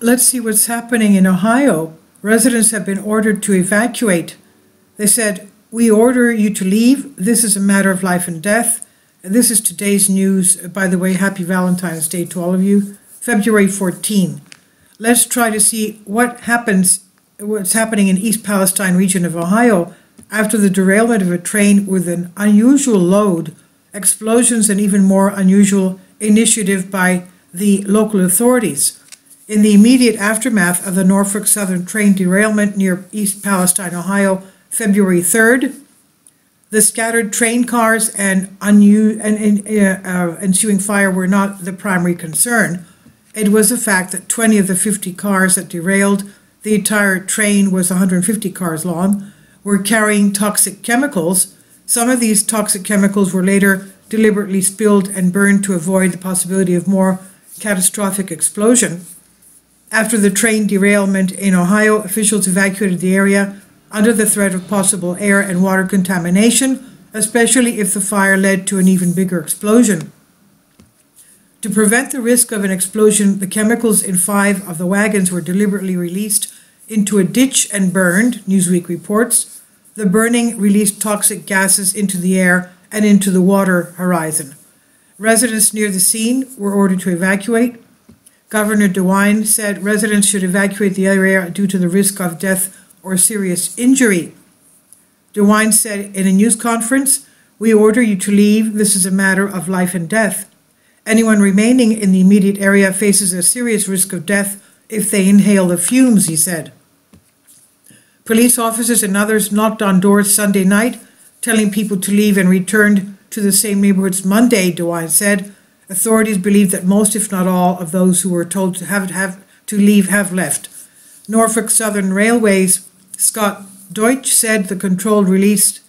let's see what's happening in Ohio. Residents have been ordered to evacuate. They said, "We order you to leave. This is a matter of life and death." And this is today's news. By the way, happy Valentine's Day to all of you. February 14. Let's try to see what's happening in East Palestine region of Ohio after the derailment of a train with an unusual load, explosions, and even more unusual initiative by the local authorities. In the immediate aftermath of the Norfolk Southern train derailment near East Palestine, Ohio, February 3rd, the scattered train cars and ensuing fire were not the primary concern. It was the fact that 20 of the 50 cars that derailed, the entire train was 150 cars long, were carrying toxic chemicals. Some of these toxic chemicals were later deliberately spilled and burned to avoid the possibility of more catastrophic explosion. After the train derailment in Ohio, officials evacuated the area under the threat of possible air and water contamination, especially if the fire led to an even bigger explosion. To prevent the risk of an explosion, the chemicals in 5 of the wagons were deliberately released into a ditch and burned, Newsweek reports. The burning released toxic gases into the air and into the water horizon. Residents near the scene were ordered to evacuate. Governor DeWine said residents should evacuate the area due to the risk of death or serious injury. DeWine said in a news conference, "We order you to leave. This is a matter of life and death. Anyone remaining in the immediate area faces a serious risk of death if they inhale the fumes," he said. Police officers and others knocked on doors Sunday night, telling people to leave, and returned to the same neighborhoods Monday, DeWine said. Authorities believe that most, if not all, of those who were told to have to leave have left. Norfolk Southern Railway's Scott Deutsch said the controlled release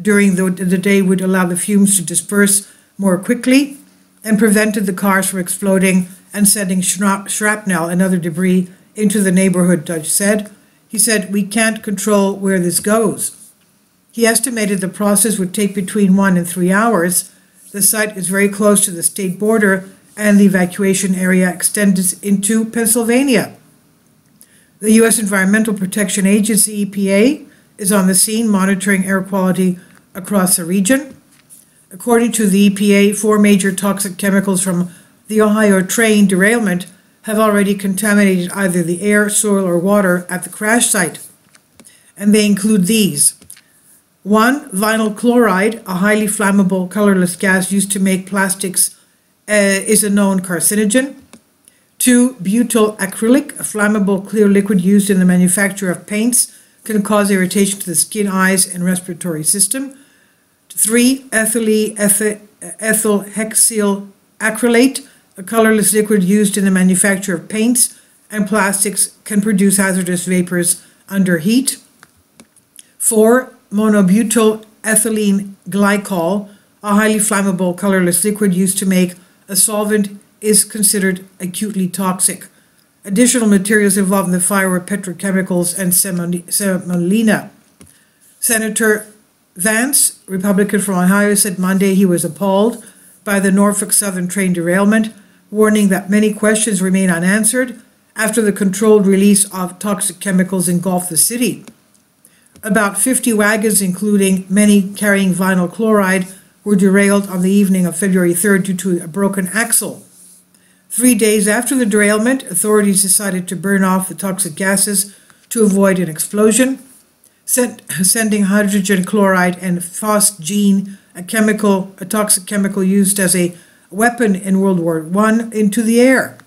during the day would allow the fumes to disperse more quickly and prevented the cars from exploding and sending shrapnel and other debris into the neighborhood, Deutsch said. He said, "We can't control where this goes." He estimated the process would take between 1 and 3 hours. The site is very close to the state border, and the evacuation area extends into Pennsylvania. The U.S. Environmental Protection Agency, EPA, is on the scene monitoring air quality across the region. According to the EPA, 4 major toxic chemicals from the Ohio train derailment have already contaminated either the air, soil, or water at the crash site. And they include these. 1, vinyl chloride, a highly flammable, colorless gas used to make plastics, is a known carcinogen. 2, butyl acrylic, a flammable clear liquid used in the manufacture of paints, can cause irritation to the skin, eyes, and respiratory system. 3, ethyl hexyl acrylate, a colorless liquid used in the manufacture of paints and plastics, can produce hazardous vapors under heat. 4, monobutyl ethylene glycol, a highly flammable, colorless liquid used to make a solvent, is considered acutely toxic. Additional materials involved in the fire were petrochemicals and semolina. Senator Vance, Republican from Ohio, said Monday he was appalled by the Norfolk Southern train derailment, warning that many questions remain unanswered after the controlled release of toxic chemicals engulfed the city. About 50 wagons, including many carrying vinyl chloride, were derailed on the evening of February 3rd due to a broken axle. 3 days after the derailment, authorities decided to burn off the toxic gases to avoid an explosion, sending hydrogen chloride and phosgene, a toxic chemical used as a weapon in World War I, into the air.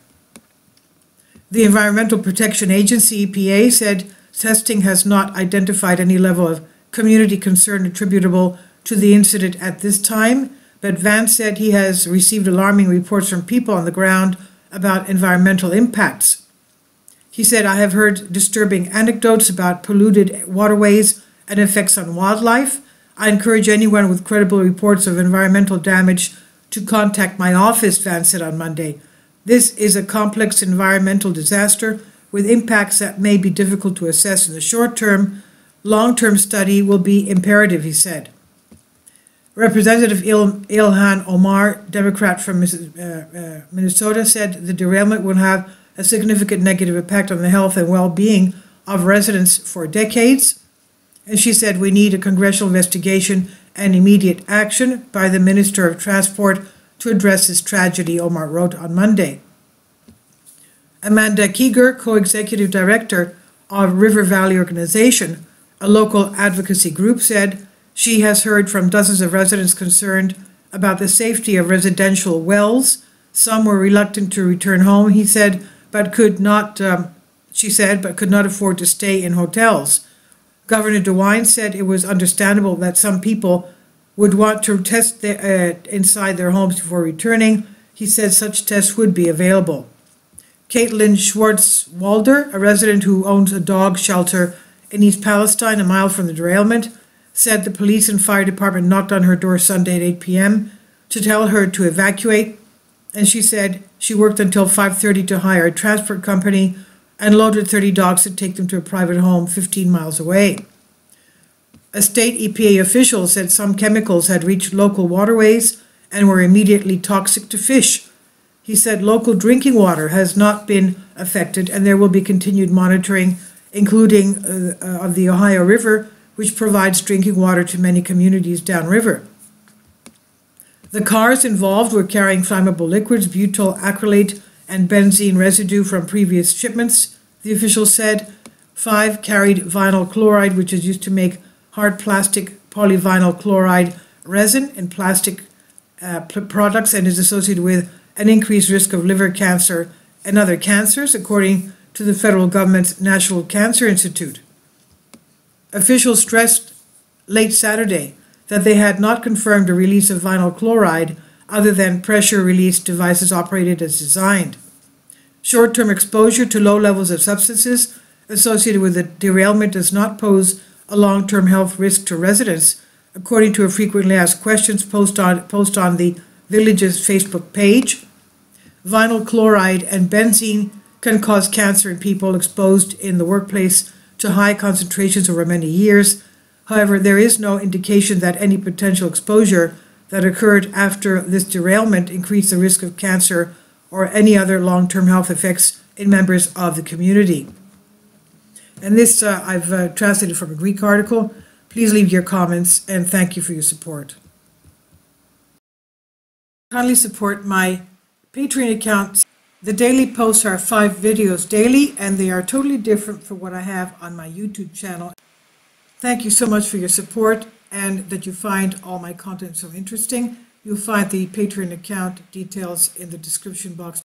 The Environmental Protection Agency, EPA, said testing has not identified any level of community concern attributable to the incident at this time, but Vance said he has received alarming reports from people on the ground about environmental impacts. He said, "I have heard disturbing anecdotes about polluted waterways and effects on wildlife. I encourage anyone with credible reports of environmental damage to contact my office," Vance said on Monday. "This is a complex environmental disaster with impacts that may be difficult to assess in the short term. Long-term study will be imperative," he said. Representative Ilhan Omar, Democrat from Minnesota, said the derailment will have a significant negative impact on the health and well-being of residents for decades. And she said we need a congressional investigation and immediate action by the Minister of Transport to address this tragedy, Omar wrote on Monday. Amanda Keeger, co-executive director of River Valley Organization, a local advocacy group, said she has heard from dozens of residents concerned about the safety of residential wells. Some were reluctant to return home, he said, but could not afford to stay in hotels. Governor DeWine said it was understandable that some people would want to test inside their homes before returning. He said such tests would be available. Caitlin Schwartzwalder, a resident who owns a dog shelter in East Palestine, a mile from the derailment, said the police and fire department knocked on her door Sunday at 8 p.m. to tell her to evacuate, and she said she worked until 5:30 to hire a transport company and loaded 30 dogs to take them to a private home 15 miles away. A state EPA official said some chemicals had reached local waterways and were immediately toxic to fish. He said local drinking water has not been affected and there will be continued monitoring, including of the Ohio River, which provides drinking water to many communities downriver. The cars involved were carrying flammable liquids, butyl acrylate, and benzene residue from previous shipments, the official said. 5 carried vinyl chloride, which is used to make hard plastic polyvinyl chloride resin in plastic products and is associated with an increased risk of liver cancer and other cancers, according to the federal government's National Cancer Institute. Officials stressed late Saturday that they had not confirmed a release of vinyl chloride other than pressure release devices operated as designed. Short-term exposure to low levels of substances associated with the derailment does not pose a long-term health risk to residents, according to a frequently asked questions post on the village's Facebook page. Vinyl chloride and benzene can cause cancer in people exposed in the workplace to high concentrations over many years. However, there is no indication that any potential exposure that occurred after this derailment increased the risk of cancer or any other long-term health effects in members of the community. And this I've translated from a Greek article. Please leave your comments and thank you for your support. Kindly support my Patreon account. The daily posts are 5 videos daily and they are totally different from what I have on my YouTube channel. Thank you so much for your support and that you find all my content so interesting. You'll find the Patreon account details in the description box.